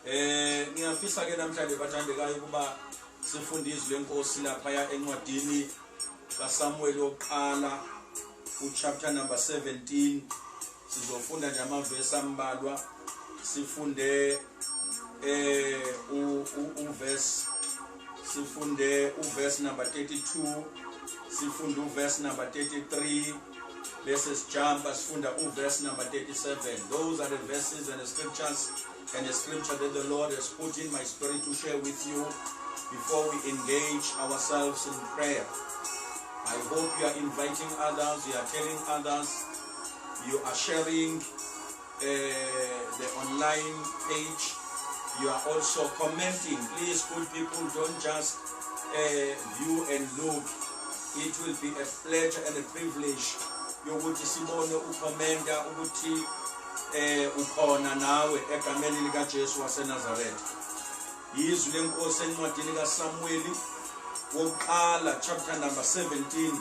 Ngiyafisa ke namhlanje bathandekayo ukuba sifunde izwi lenkosi lapha encwadini kaSamuel oqala chapter number 17. Sizofunda nje amavesi ambalwa. Sifunde uverse number 32, sifunde uverse number 33. Let's jump sifunda uverse number 37. Those are the verses and the scriptures and the scripture that the Lord has put in my spirit to share with you before we engage ourselves in prayer. I hope you are inviting others, you are telling others, you are sharing the online page, you are also commenting. Please, good people, don't just view and look. It will be a pleasure and a privilege yokuthi sibone ukhomenta ukuthi ukhona nawe egameni lika Jesu waseNazaretha. Izwi lenkosi encwadini kaSamuel wokuqala chapter number 17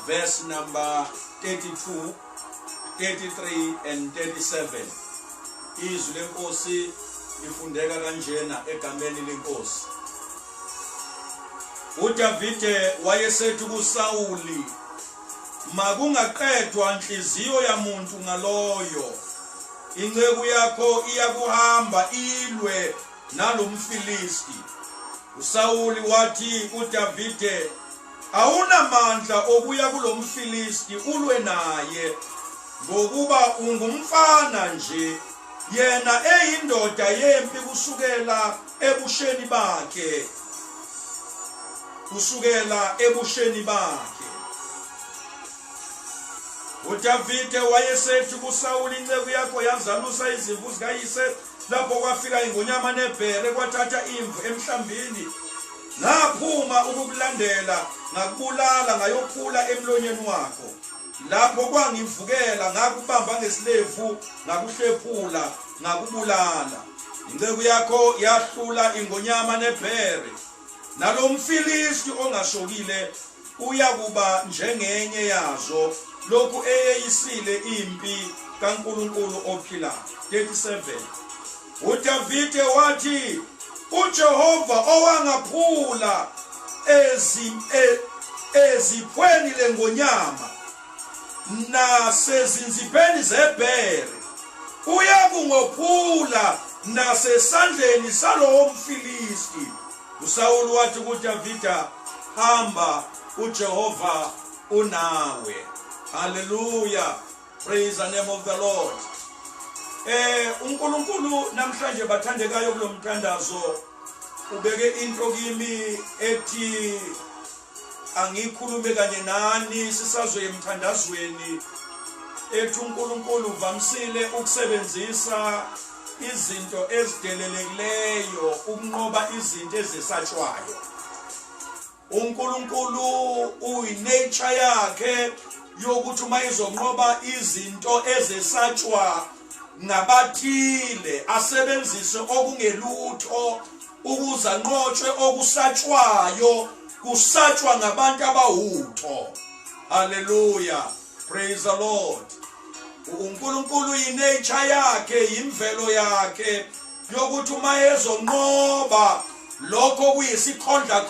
verse number 32, 33 and 37. Izwi lenkosi lifundeka kanjena egameni lenkosi. uDavide wayesethi kuSawuli, makungaqedwa inhliziyo yamuntu ngaloyo, inceku yakho iyakuhamba ilwe nalomfilisti. uSawuli wathi kuDavide, awunamandla okuya kulomfilisti ulwe naye, ngokuba ungumfana nje, yena eyindoda yempi kusukela ebusheni bakhe. uDavide wayesethi kuSawuli, inceku yakho yazalusa izimvu zikayise, lapho kwafika ingonyama nebhere kwathatha imvu emhlambini, ngaphuma ukukulandela ngakubulala ngayophula emlonyeni wakho. Lapho kwangivukela ngakubamba ngesilevu ngakuhlephula ngakubulala. Inceku yakho yahlula ingonyama nebhere, nalomfilisti ongashokile uyakuba njengenye yazo, lokhu eyeyisile impi kaNkulunkulu ophilayo. 37. uDavide wathi, uJehova owangaphula eziphweni lengonyama nasezinzipheni zebhere, uyakungophula nasesandleni salowo mfilisti. uSawuli wathi kuDavide, hamba, uJehova unawe. Hallelujah. Praise the name of the Lord. uNkulunkulu namhlanje bathandekayo kulomthandazo ubeke into kimi ethi angikhulume kanye nani sisazoye emthandazweni. Ethi uNkulunkulu uvamsile ukusebenzisa izinto ezidelelekileyo ukunqoba izinto ezisatshwayo. uNkulunkulu uyinature yakhe yokuthi uma izonqoba izinto ezesatshwa ngabathile asebenzise okungelutho ukuze anqotshwe okusatshwayo, kusatshwa ngabantu abahutho. Hallelujah. Praise the Lord. uNkulunkulu inature yakhe, imvelo yakhe yokuthi uma ezonqoba lokho kuyisikhondla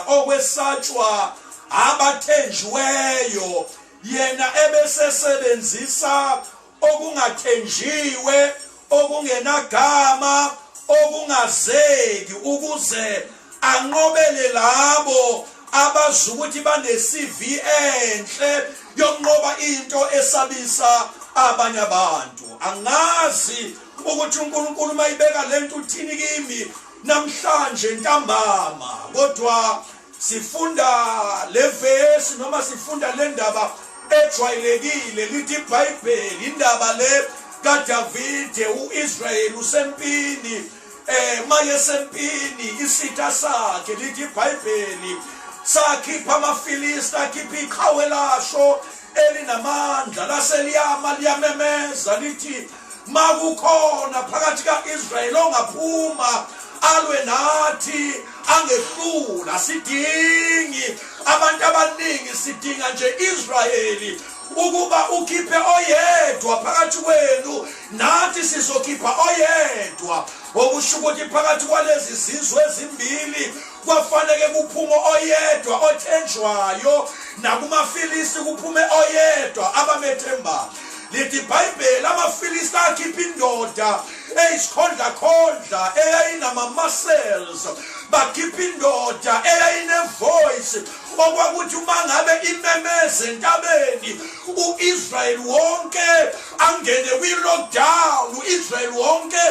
okwesatshwa abathenjiweyo, yena ebesesebenzisa okungathenjiwe, okungenagama, okungazeki ukuze anqobele labo abazukuthi bane-CV enhle yokunqoba into esabisa abanye abantu. Angazi ukuthi uNkulunkulu mayibeka lento uthini kimi namhlanje ntambama, kodwa sifunda levesi noma sifunda lendaba ejwayelekile lithi iBhayibheli, indaba le kaDavide uIsrael usempini. Mayesempini isitha sakhe lithi iBhayibheli sakhipha amafilisti, akhipha iqhawe lasho elinamandla laseliyama liyamemeza lithi, makukhona phakathi kaIsrael ongaphuma alwe nathi angehlula. Sidingi abantu abaningi, sidinga nje Israeli ukuba ukhiphe oyedwa phakathi kwenu, nathi sizokhipha oyedwa. oyedwa okusho ukuthi phakathi kwalezi izizwe ezimbili kwafanele kuphume oyedwa othenjwayo nakumafilisti kuphume oyedwa abamethembayo lithi iBhayibheli amafilisti akhipha indoda eyisikhondla eyayinama-muscles bakhipha indoda eyayine-voice okwakuthi uma ngabe imemeze entabeni u-Israyeli wonke angene kwi-lockdown u-Israyeli wonke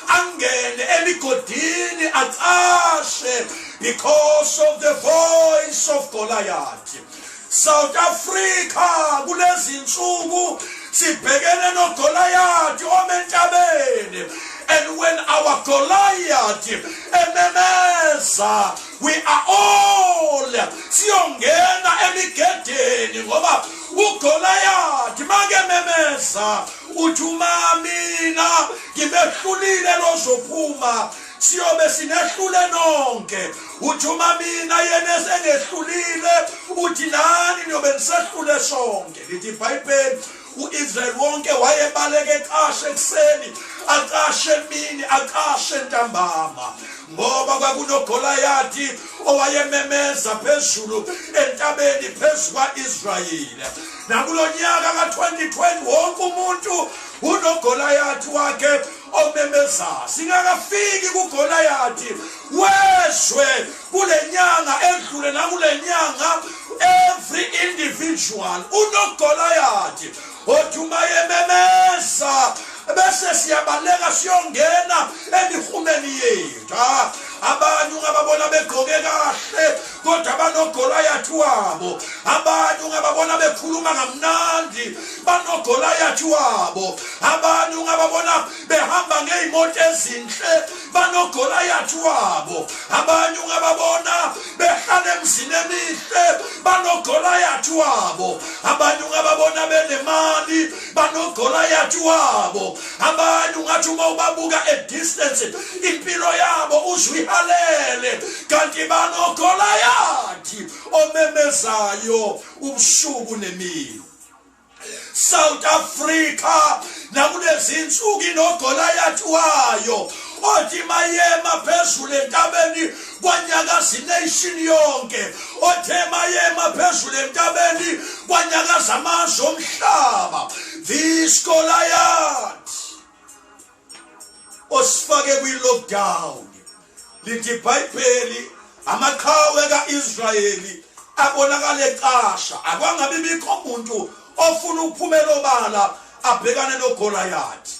angene emigodini aqashe because of the voice of Goliath. South Africa kulezi insuku sibhekene noGoliath omentabeni, and when our Goliath ememeza we are all siyongena emigedeni ngoba uGoliath makememeza uthi mina ngimehlulile lozophuma siyobe sinehlule nonke uthi mina yena sengehlulile uthi nani niyobe nisehlule sonke lithi iBhayibheli uIsrael wonke wayebaleke eqashe ekseni aqashe emini aqashe ntambama ngoba kwakunoGoliath owayememeza phezulu entabeni phezu kwaIsrayeli. Nakulonyaka ka2020 wonke umuntu unoGoliath wakhe omemeza. Singakafiki kuGoliath wezwe kulenyanga edlule nakulenyanga every individual unoGoliath othuma yememeza bese siyabaleka siyongena emihumeni yethu. Abantu ngababona begqoke kahle kodwa banoGoliath wabo, abantu ngababona bekhuluma ngamnandi banoGoliath wabo, abantu ngababona behamba ngeimoto ezinhle banoGoliath wabo, abantu ngababona behlala emzini emihle banoGoliath wabo, abantu ngababona benemali banoGoliath wabo, abantu ngathi uma ubabuka at distance impilo yabo uzwihalele kanti banoGoliath omemezayo ubusuku nemini. South Africa nakulezi insuku inoGoliath wayo othi mayema phezulu entabeni kwanyakaza ination yonke, othe mayema phezulu entabeni kwanyakaza amazwe omhlaba. This Goliath osifake kwi-lockdown lithi iBhayibheli amaqhawe kaIsrayeli abonakala eqasha akwangabi bikho umuntu ofuna ukuphumela obala abhekane noGoliath.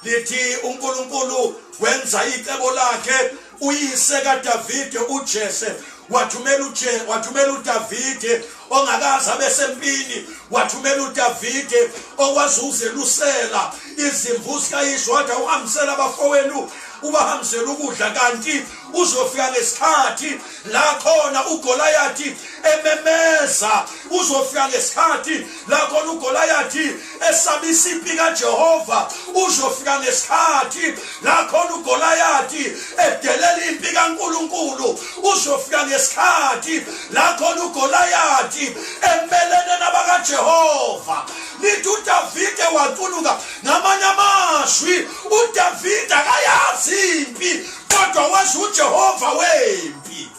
Lithi uNkulunkulu wenza icebo lakhe uyise kaDavide uJese wathumela uDavide ongakaza besempini, wathumela uDavide okwazi ukuzelusela izimvu zikayise wathi uhambisela abafowenu ubahambisela ukudla kanti uzofika ngesikhathi la khona uGoliath ememeza, uzofika ngesikhathi la khona uGoliath esabisa impi kaJehova, uzofika ngesikhathi la khona uGoliath edelela impi kaNkulunkulu, uzofika ngesikhathi la khona uGoliath emelene nabakaJehova. Lithi uDavide wathuluka ngamanye amazwi uDavide akayazi impi kodwa wazi uJehova wempi.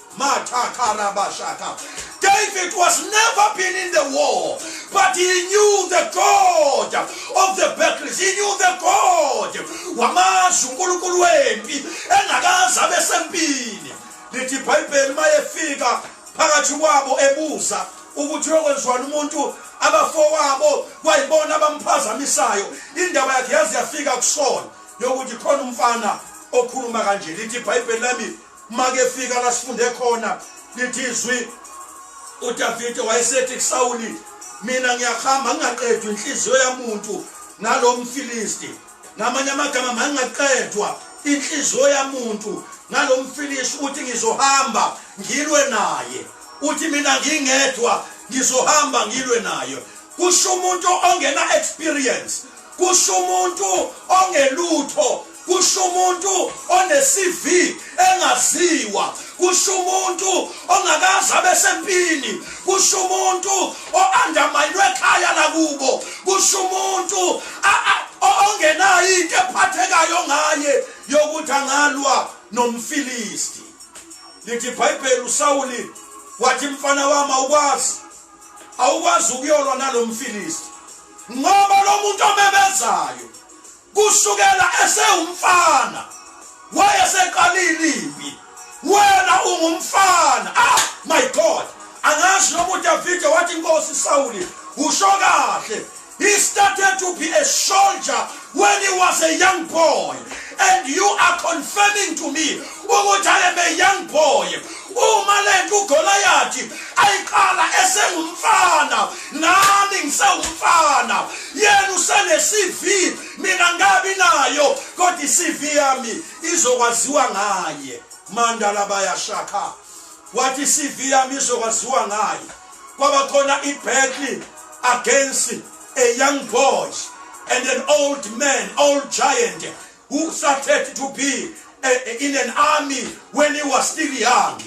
David was never been in the war, but he knew the God of the battles. He knew the God wamazi uNkulunkulu wempi engakaza besempini. Lithi iBhayibheli mayefika phakathi kwabo ebuza ukuthi yokwenziwana umuntu abafowabo kwayibona abamphazamisayo, indaba yakhe yaze yafika kusona yokuthi khona umfana okhuluma kanje. Lithi iBhayibheli lami make fika la sifunde khona lithi izwi uDavide wayesethi kuSawuli, mina ngiyahamba ngingaqedwa inhliziyo yamuntu nalomfilisti, ngamanye amagama mangaqedwa inhliziyo yamuntu nalomfilisti uthi ngizohamba ngilwe naye, uthi mina ngingedwa ngizohamba ngilwe naye. Kusho umuntu ongena experience, kusho umuntu ongelutho, kusho umuntu one-CV engaziwa, kusho umuntu ongakaza besempini, kusho umuntu o-underminwe ekhaya lakubo, kusho umuntu ongenayo into ephathekayo ngaye yokuthi ukuthi angalwa nomfilisti. Lithi iBhayibheli uSawuli wathi mfana wami awukwazi ukuyolwa nalomfilisti ngoba lo muntu omebezayo kusukela esewumfana wayeseqalile impi wena ungumfana. My God, angazi noma uDavide wathi inkosi Sawuli usho kahle. He started to be a soldier when he was a young boy. And you are confirming to me ukuthi I am a young boy. Uma lento uGoliath ayiqala esengumfana nami ngisewumfana. Yena usene CV mina ngabi nayo kodwa iCV yami izokwaziwa ngaye. Mandala bayashaka. Wathi iCV yami izokwaziwa ngaye. Kwaba khona ibattle against a young boy and an old man, old giant who started to be in an army when he was still young.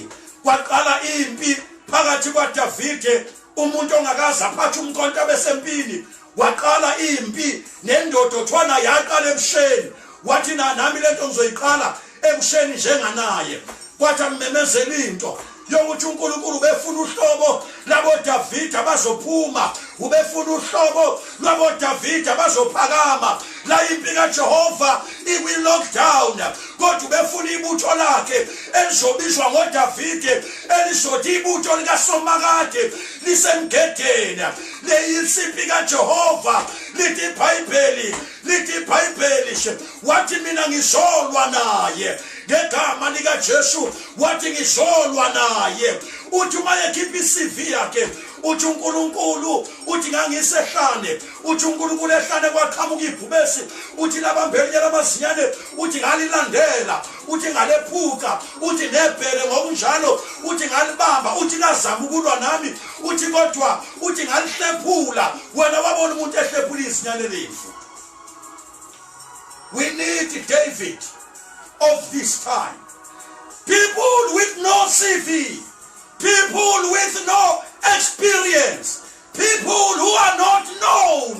Kwaqala impi phakathi kwaDavide umuntu ongakaze aphathe umkhonto besempini. Waqala impi nendoda othwana yaqala ebusheni. Wathi nami lento ngizoyiqala ebusheni njenganaye. Kwathi amemezela into yokuthi uNkulunkulu befuna uhlobo labo Davide abazophuma, ubefuna uhlobo labo Davide abazophakama. La impi kaJehova iwi lockdown kodwa ubefuna ibutho lakhe elizobizwa ngoDavide elizothi ibutho likaSomakade lisemgedeni. Le impi kaJehova lithi iBhayibheli wathi mina ngizolwa naye ngegama lika Jesu. Wathi ngizolwa naye. Uthi uma ekhipha iCV yakhe uthi uNkulunkulu uthi ngangisehlane. Uthi uNkulunkulu ehlane kwaqhamuka ibhubesi. Uthi labambeli lamazinyane uthi ngalilandela. Uthi ngalephuka. Uthi nebhele ngokunjalo uthi ngalibamba. Uthi lazama ukulwa nami. Uthi kodwa uthi ngalihlephula. Wena wabona umuntu ehlephula izinyane lethu. We need David of this time. People with no CV, people with no experience, people who are not known,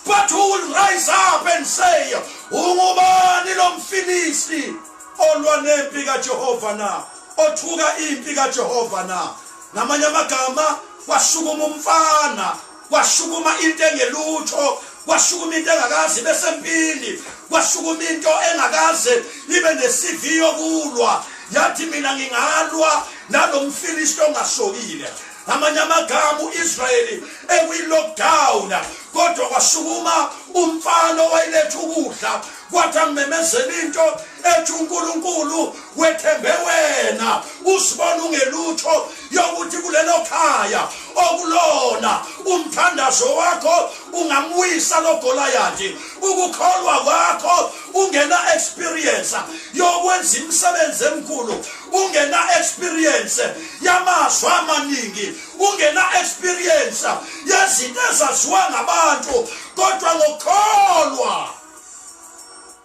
but who will rise up and say, Ungubani lo mfilisti olwa nempi kaJehova na, othuka impi kaJehova na. Ngamanye amagama washukuma umfana, washukuma into engelutho, washukuma into engakazi besempini, washukuma into engakaze ibe neCV yokulwa. Yathi mina ngingalwa nalomfilisti ongasokile. Amanye amagama uIsrael ewi lockdown kodwa kwashukuma umfana owayiletha ukudla. Kwathi amemezela into ethi uNkulunkulu wethembe wena usibona ungelutho yokuthi kulelo khaya okulona umthandazo wakho ungamwisa lo Goliath. Ukukholwa kwakho ungena experience yokwenza imisebenzi emkhulu, ungena experience yamazwi amaningi, ungena experience yezinto ezaziwa ngabantu kodwa ngokholwa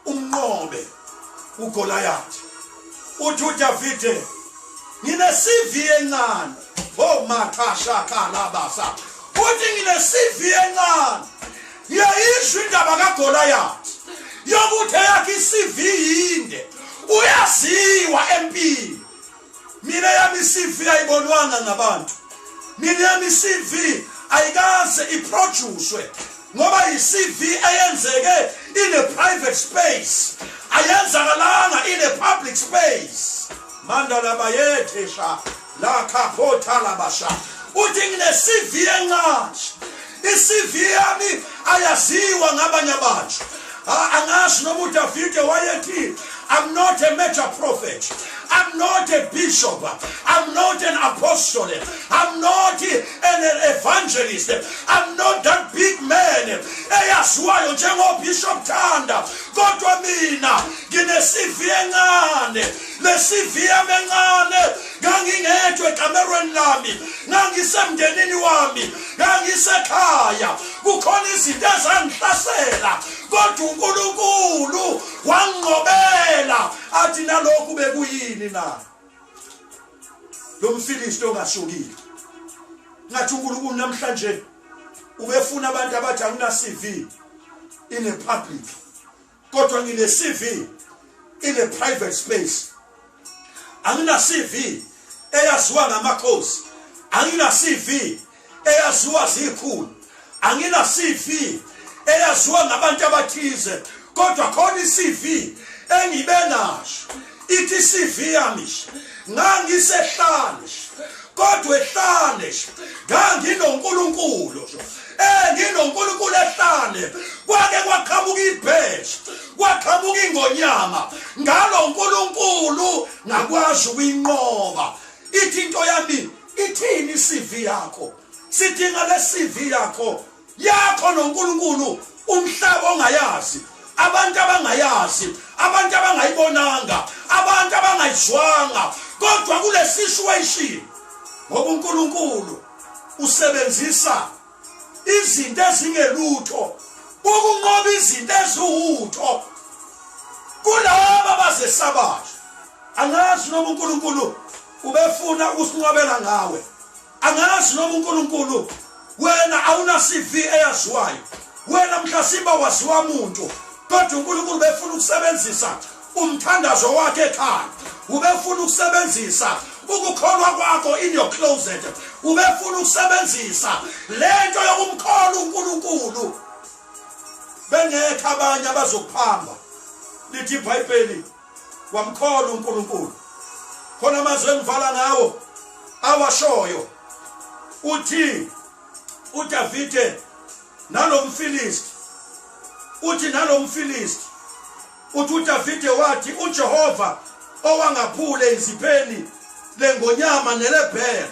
umnqobe uGoliath. Uthi uDavide ngineCV encane. Oh mathasha kalabasa. Uthi ngineCV encane. Yayisho indaba kaGoliath yokuthi yakhe iCV yinde. Uyaziwa empini. Mina yami iCV ayibonwanga ngabantu. Mina yami iCV ayikaze iproduce ngoba iCV ayenzeke in a private space, ayenzakalanga in a public space. Mandala bayethesha la khapotha labasha. Uthi ngineCV encane. iCV yami ayaziwa ngabanye abantu. Angazi noma uDavide wayethi I'm not a major prophet. I'm not a bishop. I'm not an apostle. I'm not an evangelist. I'm not that big man. Eyasiwayo njengoBishop Thanda. Kodwa mina ngineCV encane. Le CV yami encane ngangingedwa ekamerweni lami, ngangisemndenini wami, ngangisekhaya. Kukhona izinto ezangihlasela kodwa uNkulunkulu wanqobela. Athi nalokhu bekuyini na lo mfilisti ongasukile. Ngathi uNkulunkulu namhlanje ubefuna abantu abathi angina CV in a public, kodwa ngine CV in a private space. Angina CV eyaziwa ngamakhosi. Angina CV eyaziwa zikhulu. Angina CV eyaziwa ngabantu abathize. Kodwa khona iCV engibe nasho. Ithi CV yami ngangisehlane. Kodwa ehlane nganginoNkulunkulu. NginoNkulunkulu ehlane. Kwake kwaqhamuka ibheshi. Kwaqhamuka ingonyama. Ngalo uNkulunkulu ngakwazi ukuyinqoba. Ithi into yami ithini iCV yakho? Sidinga le CV yakho. Yakho noNkulunkulu umhlaba ongayazi. Abantu abangayazi, abantu abangayibonanga, abantu abangayizwanga, kodwa kule situation ngoba uNkulunkulu usebenzisa izinto ezingelutho ukunqoba izinto eziwutho kulabo abazesabayo. Angazi noma uNkulunkulu ubefuna ukusinqobela ngawe. Angazi noma uNkulunkulu wena awuna CV eyaziwayo. Wena mhlasimba waziwa umuntu. Kodwa uNkulunkulu befuna ukusebenzisa umthandazo wakhe ekhaya. Ubefuna ukusebenzisa ukukholwa kwakho in your closet. Ubefuna ukusebenzisa lento yokumkhola uNkulunkulu. Bengekho abanye abazokuphamba. Lithi iBhayibheli wamkhola uNkulunkulu. Khona amazwi engivala ngawo awashoyo. Uthi uDavide nalomfilisti. Uthi nalomfilisti. Uthi uDavide wathi uJehova owangaphule izipheni lengonyama nelebhere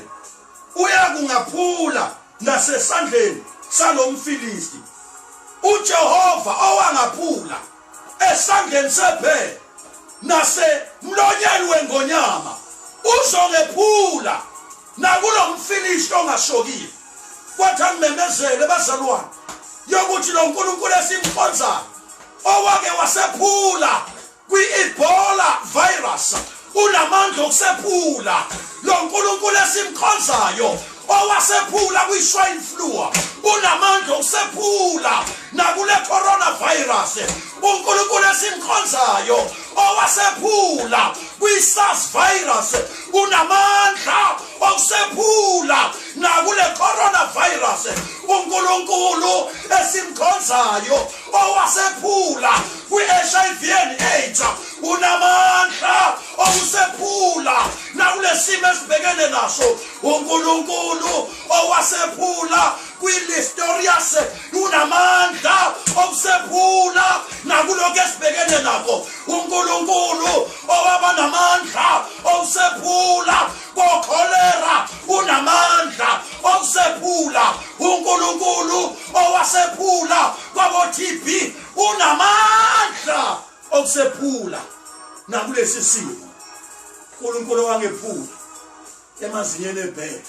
uyakungaphula nasesandleni salomfilisti. uJehova owangaphula esandleni sebhere nasemlonyeni wengonyama uzongephula nakulo mfilisti ongashokile. Kwathi angimemezele bazalwane yokuthi lo uNkulunkulu esimkhonzayo owake wasephula kwi-Ebola virus unamandla okusephula. Lo uNkulunkulu esimkhonzayo owasephula kwi-swine flu unamandla okusephula nakule coronavirus. uNkulunkulu esimkhonzayo owasephula kwi-SARS virus unamandla okusephula nakule coronavirus. uNkulunkulu esimkhonzayo owasephula kwi-HIV and AIDS unamandla okusephula nakule simo esibhekene naso. uNkulunkulu owasephula kwi-Listerious unamandla okusephula nakulokho esibhekene nakho. uNkulunkulu owaba namandla okusephula kokholera unamandla okusephula. uNkulunkulu owasephula kwabo-TB unamandla okusephula nakulesi simo. uNkulunkulu wangephula emazinyeni ebhele,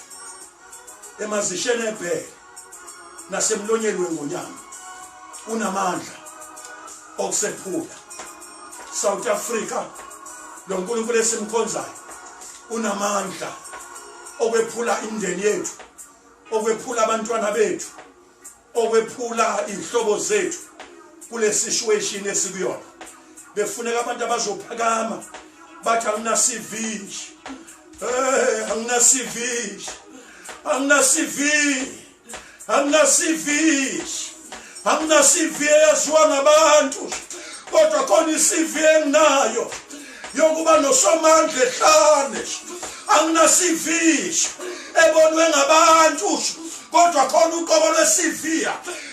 emazisheni ebhele nasemlonyeni wengonyama unamandla okusephula. South Africa lo uNkulunkulu esimkhonzayo unamandla okwephula indeni yethu, okwephula abantwana bethu, okwephula inhlobo zethu kule situation esikuyona. Befuneka abantu abazophakama bathi angina CV. Angina CV. Angina CV. Angina CV. Angina CV eyaziwa ngabantu. Kodwa khona iCV enginayo yokuba nosomandla ehlane. Angina CV ebonwe ngabantu. Kodwa khona uqobo lweCV,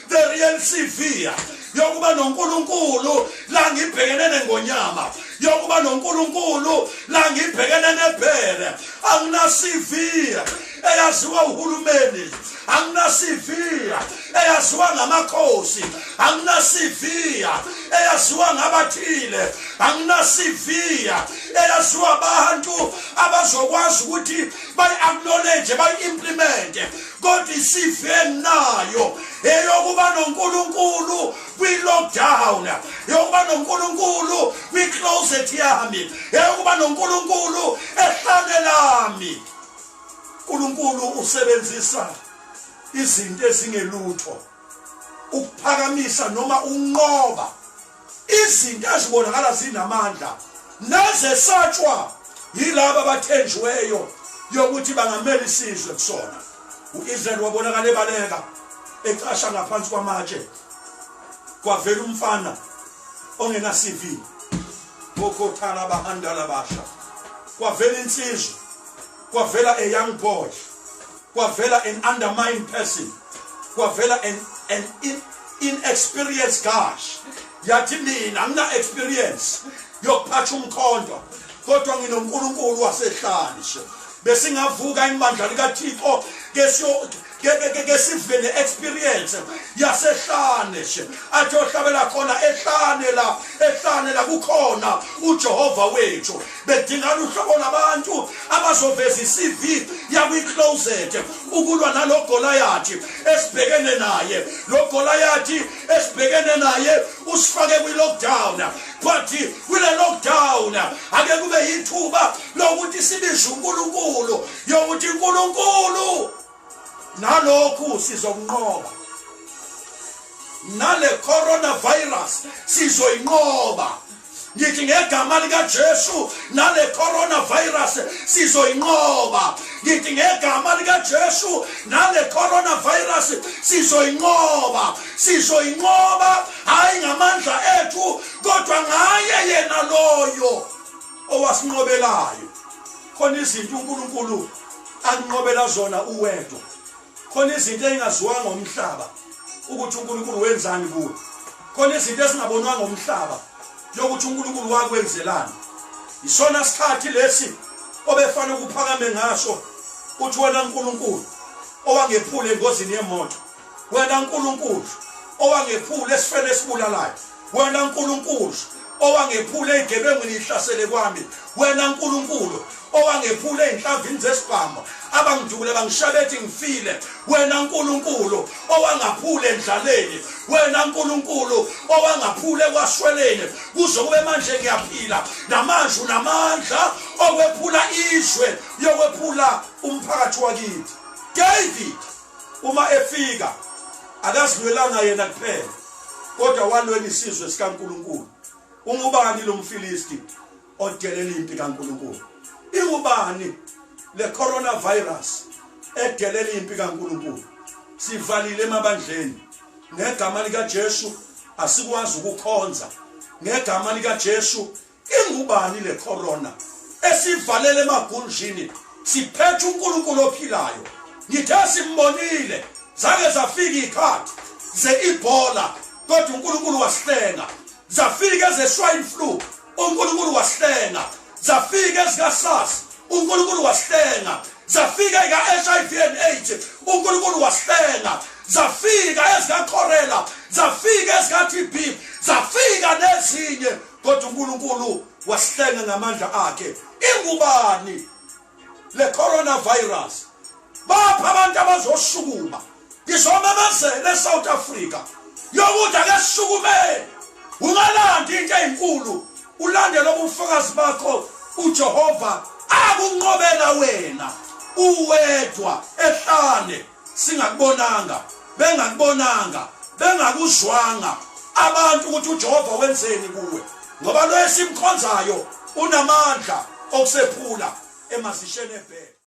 the real CV yokuba noNkulunkulu la ngibhekene nengonyama, yokuba noNkulunkulu la ngibhekene nebhere. Angina CV eyaziwa uhulumeni. Angina CV eyaziwa ngamakhosi. Angina CV eyaziwa ngabathile. Angina CV eyaziwa abantu abazokwazi ukuthi bayi-acknowledge, bayi-implement. Kodwa iCV enginayo eyokuba noNkulunkulu kwi-lockdown, eyokuba noNkulunkulu kwi-closet yami, eyokuba noNkulunkulu ehlane lami. uNkulunkulu usebenzisa izinto ezingelutho ukuphakamisa noma unqoba izinto ezibonakala zinamandla naze satshwa yilabo abathenjiweyo yokuthi bangamela isizwe kusona. uIsrael wabonakala ebaleka eqasha ngaphansi kwamatshe, kwavela umfana ongena CV bokothala bahandala basha, kwavela insizwe, kwavela a young boy, kwavela an undermined person, kwavela an inexperienced guy. Yathi mina angina experience yokuphatha umkhondo, kodwa nginoNkulunkulu wasehlane. Besingavuka imandla likaThixo ke sivele experience yasehlane athi ohlabela khona ehlane la kukhona uJehova wethu. Bedingana uhlobo labantu abazoveza iCV yakwi-closet ukulwa nalo Goliath esibhekene naye. Lo Goliath esibhekene naye usifake kwi-lockdown, but kule lockdown ake kube yithuba lokuthi sibize uNkulunkulu yokuthi uNkulunkulu nalokhu sizokunqoba, nale coronavirus sizoyinqoba. Ngithi ngegama likaJesu nale coronavirus sizoyinqoba. Ngithi ngegama likaJesu nale coronavirus sizoyinqoba. Sizoyinqoba hayi ngamandla ethu kodwa ngaye yena loyo owasinqobelayo. Khona izinto uNkulunkulu anqobela zona uwedwa. Khona izinto engaziwanga umhlaba ukuthi uNkulunkulu wenzani kuwe. Khona izinto esingabonwanga umhlaba yokuthi uNkulunkulu wakwenzelana. Isona sikhathi lesi obefana ukuphakame ngaso uthi wena uNkulunkulu owangephula engozini yemoto, wena uNkulunkulu owangephula esifeni esibulalayo, wena uNkulunkulu owangephula ezigebengwini ihlasele kwami, wena uNkulunkulu owangephula enhlamvini zesibhamu abangidukule bangishabethi ngifile, wena uNkulunkulu owangaphula endlaleni, wena uNkulunkulu owangaphula ekwasweleni kuze kube manje ngiyaphila namanje unamandla okwephula izwe yokwephula umphakathi wakithi. David uma efika akazilwelanga yena kuphela kodwa walwela isizwe sikaNkulunkulu. Ungubani lo mfilisti odelela impi kaNkulunkulu? Ingubani le coronavirus edelela impi kaNkulunkulu? Sivalile emabandleni ngegama likaJesu, asikwazi ukukhonza ngegama likaJesu. Ingubani le corona esivalele emagunjini? Siphethe uNkulunkulu ophilayo. Ngithe simbonile zake zafika ikhathi ze-Ebola kodwa uNkulunkulu wasihlenga. Zafika ze-swine flu uNkulunkulu wasihlenga. Zafika ezika-SARS uNkulunkulu wasihlenga. Zafika ika-HIV and AIDS uNkulunkulu wasihlenga. Zafika ezika-cholera, zafika ezika-TB, zafika nezinye kodwa uNkulunkulu wasihlenga ngamandla akhe. Ingubani le coronavirus? Bapha abantu abazoshukuma ngizomemezela eSouth Africa yokuthi ake sishukumele. Ungalandi into ezinkulu, ulandele ubufakazi bakho. uJehova akunqobela wena uwedwa ehlane, singakubonanga, bengakubonanga, bengakuzwanga abantu ukuthi uJehova wenzeni kuwe, ngoba lo esimkhonzayo unamandla okusephula emazisheni ebheke.